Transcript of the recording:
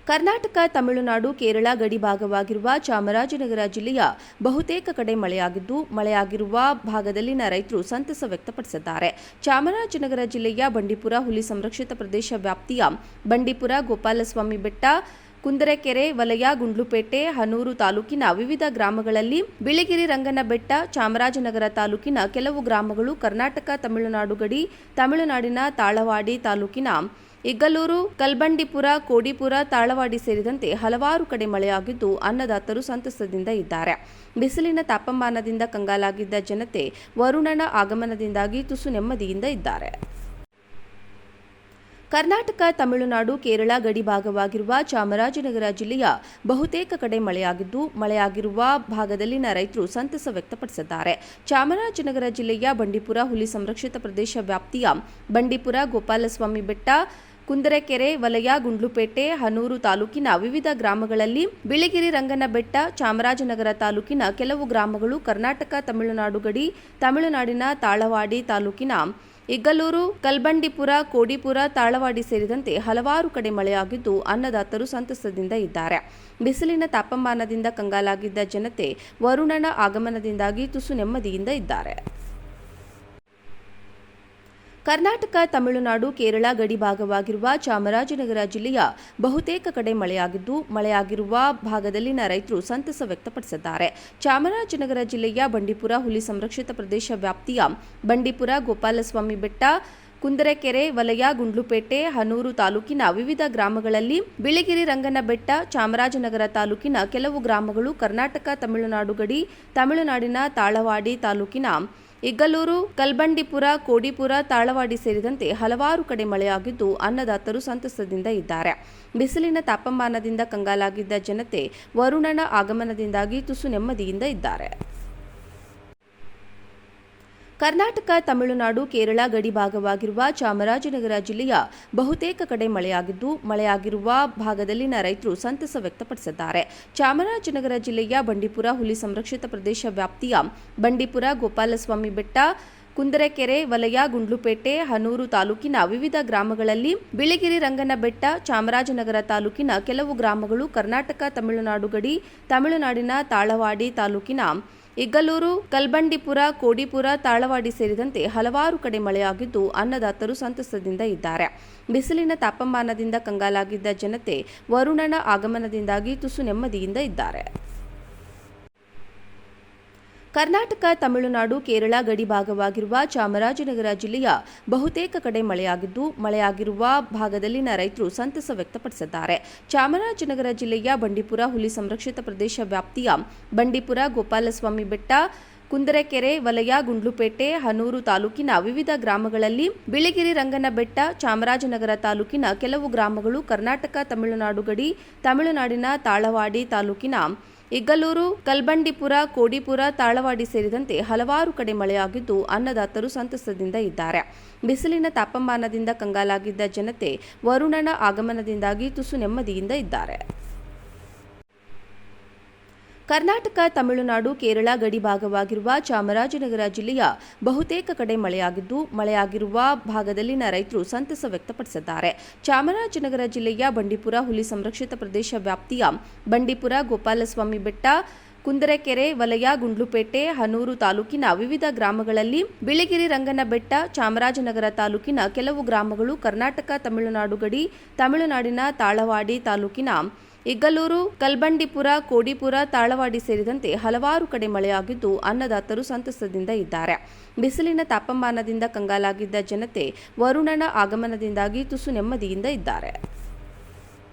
ಕರ್ನಾಟಕ, ತಮಿಳುನಾಡು, ಕೇರಳ ಗಡಿ ಭಾಗವಾಗಿರುವ ಚಾಮರಾಜನಗರ ಜಿಲ್ಲೆಯ ಬಹುತೇಕ ಕಡೆ ಮಳೆಯಾಗಿರುವ ಭಾಗದಲ್ಲಿನ ರೈತರು ಸಂತಸ ವ್ಯಕ್ತಪಡಿಸಿದ್ದಾರೆ. ಚಾಮರಾಜನಗರ ಜಿಲ್ಲೆಯ ಬಂಡೀಪುರ ಹುಲಿ ಸಂರಕ್ಷಿತ ಪ್ರದೇಶ ವ್ಯಾಪ್ತಿಯ ಬಂಡೀಪುರ, ಗೋಪಾಲಸ್ವಾಮಿ ಬೆಟ್ಟ, ಕುಂದರೆಕೆರೆ ವಲಯ, ಗುಂಡ್ಲುಪೇಟೆ, ಹನೂರು ತಾಲೂಕಿನ ವಿವಿಧ ಗ್ರಾಮಗಳಲ್ಲಿ, ಬಿಳಿಗಿರಿ ರಂಗನ ಬೆಟ್ಟ, ಚಾಮರಾಜನಗರ ತಾಲೂಕಿನ ಕೆಲವು ಗ್ರಾಮಗಳು, ಕರ್ನಾಟಕ ತಮಿಳುನಾಡು ಗಡಿ, ತಮಿಳುನಾಡಿನ ತಾಳವಾಡಿ ತಾಲೂಕಿನ ಇಗ್ಗಲೂರು, ಕಲ್ಬಂಡಿಪುರ, ಕೋಡಿಪುರ, ತಾಳವಾಡಿ ಸೇರಿದಂತೆ ಹಲವಾರು ಕಡೆ ಮಳೆಯಾಗಿದ್ದು ಅನ್ನದಾತರು ಸಂತಸದಿಂದ ಇದ್ದಾರೆ. ಬಿಸಿಲಿನ ತಾಪಮಾನದಿಂದ ಕಂಗಾಲಾಗಿದ್ದ ಜನತೆ ವರುಣನ ಆಗಮನದಿಂದಾಗಿ ತುಸು ನೆಮ್ಮದಿಯಿಂದ ಇದ್ದಾರೆ. ಕರ್ನಾಟಕ, ತಮಿಳುನಾಡು, ಕೇರಳ ಗಡಿ ಭಾಗವಾಗಿರುವ ಚಾಮರಾಜನಗರ ಜಿಲ್ಲೆಯ ಬಹುತೇಕ ಕಡೆ ಮಳೆಯಾಗಿರುವ ಭಾಗದಲ್ಲಿನ ರೈತರು ಸಂತಸ ವ್ಯಕ್ತಪಡಿಸಿದ್ದಾರೆ. ಚಾಮರಾಜನಗರ ಜಿಲ್ಲೆಯ ಬಂಡೀಪುರ ಹುಲಿ ಸಂರಕ್ಷಿತ ಪ್ರದೇಶ ವ್ಯಾಪ್ತಿಯ ಬಂಡೀಪುರ, ಗೋಪಾಲಸ್ವಾಮಿ ಬೆಟ್ಟ, ಕುಂದರೆಕೆರೆ ವಲಯ, ಗುಂಡ್ಲುಪೇಟೆ, ಹನೂರು ತಾಲೂಕಿನ ವಿವಿಧ ಗ್ರಾಮಗಳಲ್ಲಿ, ಬಿಳಿಗಿರಿ ರಂಗನ ಬೆಟ್ಟ, ಚಾಮರಾಜನಗರ ತಾಲೂಕಿನ ಕೆಲವು ಗ್ರಾಮಗಳು, ಕರ್ನಾಟಕ ತಮಿಳುನಾಡು ಗಡಿ, ತಮಿಳುನಾಡಿನ ತಾಳವಾಡಿ ತಾಲೂಕಿನ ಇಗ್ಗಲೂರು, ಕಲ್ಬಂಡಿಪುರ, ಕೋಡಿಪುರ, ತಾಳವಾಡಿ ಸೇರಿದಂತೆ ಹಲವಾರು ಕಡೆ ಮಳೆಯಾಗಿದ್ದು ಅನ್ನದಾತರು ಸಂತಸದಿಂದ ಇದ್ದಾರೆ. ಬಿಸಿಲಿನ ತಾಪಮಾನದಿಂದ ಕಂಗಾಲಾಗಿದ್ದ ಜನತೆ ವರುಣನ ಆಗಮನದಿಂದಾಗಿ ತುಸು ನೆಮ್ಮದಿಯಿಂದ ಇದ್ದಾರೆ. ಕರ್ನಾಟಕ, ತಮಿಳುನಾಡು, ಕೇರಳ ಗಡಿ ಭಾಗವಾಗಿರುವ ಚಾಮರಾಜನಗರ ಜಿಲ್ಲೆಯ ಬಹುತೇಕ ಕಡೆ ಮಳೆಯಾಗಿರುವ ಭಾಗದಲ್ಲಿನ ರೈತರು ಸಂತಸ ವ್ಯಕ್ತಪಡಿಸಿದ್ದಾರೆ. ಚಾಮರಾಜನಗರ ಜಿಲ್ಲೆಯ ಬಂಡೀಪುರ ಹುಲಿ ಸಂರಕ್ಷಿತ ಪ್ರದೇಶ ವ್ಯಾಪ್ತಿಯ ಬಂಡೀಪುರ, ಗೋಪಾಲಸ್ವಾಮಿ ಬೆಟ್ಟ, ಕುಂದರೆಕೆರೆ ವಲಯ, ಗುಂಡ್ಲುಪೇಟೆ, ಹನೂರು ತಾಲೂಕಿನ ವಿವಿಧ ಗ್ರಾಮಗಳಲ್ಲಿ, ಬಿಳಿಗಿರಿ ರಂಗನ ಬೆಟ್ಟ, ಚಾಮರಾಜನಗರ ತಾಲೂಕಿನ ಕೆಲವು ಗ್ರಾಮಗಳು, ಕರ್ನಾಟಕ ತಮಿಳುನಾಡು ಗಡಿ, ತಮಿಳುನಾಡಿನ ತಾಳವಾಡಿ ತಾಲೂಕಿನ ಇಗ್ಗಲೂರು, ಕಲ್ಬಂಡಿಪುರ, ಕೋಡಿಪುರ, ತಾಳವಾಡಿ ಸೇರಿದಂತೆ ಹಲವಾರು ಕಡೆ ಮಳೆಯಾಗಿದ್ದು ಅನ್ನದಾತರು ಸಂತಸದಿಂದ ಇದ್ದಾರೆ. ಬಿಸಿಲಿನ ತಾಪಮಾನದಿಂದ ಕಂಗಾಲಾಗಿದ್ದ ಜನತೆ ವರುಣನ ಆಗಮನದಿಂದಾಗಿ ತುಸು ನೆಮ್ಮದಿಯಿಂದ ಇದ್ದಾರೆ. ಕರ್ನಾಟಕ, ತಮಿಳುನಾಡು, ಕೇರಳ ಗಡಿ ಭಾಗವಾಗಿರುವ ಚಾಮರಾಜನಗರ ಜಿಲ್ಲೆಯ ಬಹುತೇಕ ಕಡೆ ಮಳೆಯಾಗಿರುವ ಭಾಗದಲ್ಲಿನ ರೈತರು ಸಂತಸ ವ್ಯಕ್ತಪಡಿಸಿದ್ದಾರೆ. ಚಾಮರಾಜನಗರ ಜಿಲ್ಲೆಯ ಬಂಡೀಪುರ ಹುಲಿ ಸಂರಕ್ಷಿತ ಪ್ರದೇಶ ವ್ಯಾಪ್ತಿಯ ಬಂಡೀಪುರ, ಗೋಪಾಲಸ್ವಾಮಿ ಬೆಟ್ಟ, ಕುಂದರೆಕೆರೆ ವಲಯ, ಗುಂಡ್ಲುಪೇಟೆ, ಹನೂರು ತಾಲೂಕಿನ ವಿವಿಧ ಗ್ರಾಮಗಳಲ್ಲಿ, ಬಿಳಿಗಿರಿ ರಂಗನ ಬೆಟ್ಟ, ಚಾಮರಾಜನಗರ ತಾಲೂಕಿನ ಕೆಲವು ಗ್ರಾಮಗಳು, ಕರ್ನಾಟಕ ತಮಿಳುನಾಡು ಗಡಿ, ತಮಿಳುನಾಡಿನ ತಾಳವಾಡಿ ತಾಲೂಕಿನ ಇಗ್ಗಲೂರು, ಕಲ್ಬಂಡಿಪುರ, ಕೋಡಿಪುರ, ತಾಳವಾಡಿ ಸೇರಿದಂತೆ ಹಲವಾರು ಕಡೆ ಮಳೆಯಾಗಿದ್ದು ಅನ್ನದಾತರು ಸಂತಸದಿಂದ ಇದ್ದಾರೆ. ಬಿಸಿಲಿನ ತಾಪಮಾನದಿಂದ ಕಂಗಾಲಾಗಿದ್ದ ಜನತೆ ವರುಣನ ಆಗಮನದಿಂದಾಗಿ ತುಸು ನೆಮ್ಮದಿಯಿಂದ ಇದ್ದಾರೆ. ಕರ್ನಾಟಕ, ತಮಿಳುನಾಡು, ಕೇರಳ ಗಡಿ ಭಾಗವಾಗಿರುವ ಚಾಮರಾಜನಗರ ಜಿಲ್ಲೆಯ ಬಹುತೇಕ ಕಡೆ ಮಳೆಯಾಗಿರುವ ಭಾಗದಲ್ಲಿನ ರೈತರು ಸಂತಸ ವ್ಯಕ್ತಪಡಿಸಿದ್ದಾರೆ. ಚಾಮರಾಜನಗರ ಜಿಲ್ಲೆಯ ಬಂಡೀಪುರ ಹುಲಿ ಸಂರಕ್ಷಿತ ಪ್ರದೇಶ ವ್ಯಾಪ್ತಿಯ ಬಂಡೀಪುರ, ಗೋಪಾಲಸ್ವಾಮಿ ಬೆಟ್ಟ, ಕುಂದರೆಕೆರೆ ವಲಯ, ಗುಂಡ್ಲುಪೇಟೆ, ಹನೂರು ತಾಲೂಕಿನ ವಿವಿಧ ಗ್ರಾಮಗಳಲ್ಲಿ, ಬಿಳಿಗಿರಿ ರಂಗನ ಬೆಟ್ಟ, ಚಾಮರಾಜನಗರ ತಾಲೂಕಿನ ಕೆಲವು ಗ್ರಾಮಗಳು, ಕರ್ನಾಟಕ ತಮಿಳುನಾಡು ಗಡಿ, ತಮಿಳುನಾಡಿನ ತಾಳವಾಡಿ ತಾಲೂಕಿನ ಇಗ್ಗಲೂರು, ಕಲ್ಬಂಡಿಪುರ, ಕೋಡಿಪುರ, ತಾಳವಾಡಿ ಸೇರಿದಂತೆ ಹಲವಾರು ಕಡೆ ಮಳೆಯಾಗಿದ್ದು ಅನ್ನದಾತರು ಸಂತಸದಿಂದ ಇದ್ದಾರೆ. ಬಿಸಿಲಿನ ತಾಪಮಾನದಿಂದ ಕಂಗಾಲಾಗಿದ್ದ ಜನತೆ ವರುಣನ ಆಗಮನದಿಂದಾಗಿ ತುಸು ನೆಮ್ಮದಿಯಿಂದ ಇದ್ದಾರೆ. ಕರ್ನಾಟಕ, ತಮಿಳುನಾಡು, ಕೇರಳ ಗಡಿ ಭಾಗವಾಗಿರುವ ಚಾಮರಾಜನಗರ ಜಿಲ್ಲೆಯ ಬಹುತೇಕ ಕಡೆ ಮಳೆಯಾಗಿರುವ ಭಾಗದಲ್ಲಿನ ರೈತರು ಸಂತಸ ವ್ಯಕ್ತಪಡಿಸಿದ್ದಾರೆ. ಚಾಮರಾಜನಗರ ಜಿಲ್ಲೆಯ ಬಂಡೀಪುರ ಹುಲಿ ಸಂರಕ್ಷಿತ ಪ್ರದೇಶ ವ್ಯಾಪ್ತಿಯ ಬಂಡೀಪುರ, ಗೋಪಾಲಸ್ವಾಮಿ ಬೆಟ್ಟ, ಕುಂದರೆಕೆರೆ ವಲಯ, ಗುಂಡ್ಲುಪೇಟೆ, ಹನೂರು ತಾಲೂಕಿನ ವಿವಿಧ ಗ್ರಾಮಗಳಲ್ಲಿ, ಬಿಳಿಗಿರಿ ರಂಗನ ಬೆಟ್ಟ, ಚಾಮರಾಜನಗರ ತಾಲೂಕಿನ ಕೆಲವು ಗ್ರಾಮಗಳು, ಕರ್ನಾಟಕ ತಮಿಳುನಾಡು ಗಡಿ, ತಮಿಳುನಾಡಿನ ತಾಳವಾಡಿ ತಾಲೂಕಿನ ಇಗ್ಗಲೂರು, ಕಲ್ಬಂಡಿಪುರ, ಕೋಡಿಪುರ, ತಾಳವಾಡಿ ಸೇರಿದಂತೆ ಹಲವಾರು ಕಡೆ ಮಳೆಯಾಗಿದ್ದು ಅನ್ನದಾತರು ಸಂತಸದಿಂದ ಇದ್ದಾರೆ. ಬಿಸಿಲಿನ ತಾಪಮಾನದಿಂದ ಕಂಗಾಲಾಗಿದ್ದ ಜನತೆ ವರುಣನ ಆಗಮನದಿಂದಾಗಿ ತುಸು ನೆಮ್ಮದಿಯಿಂದ ಇದ್ದಾರೆ.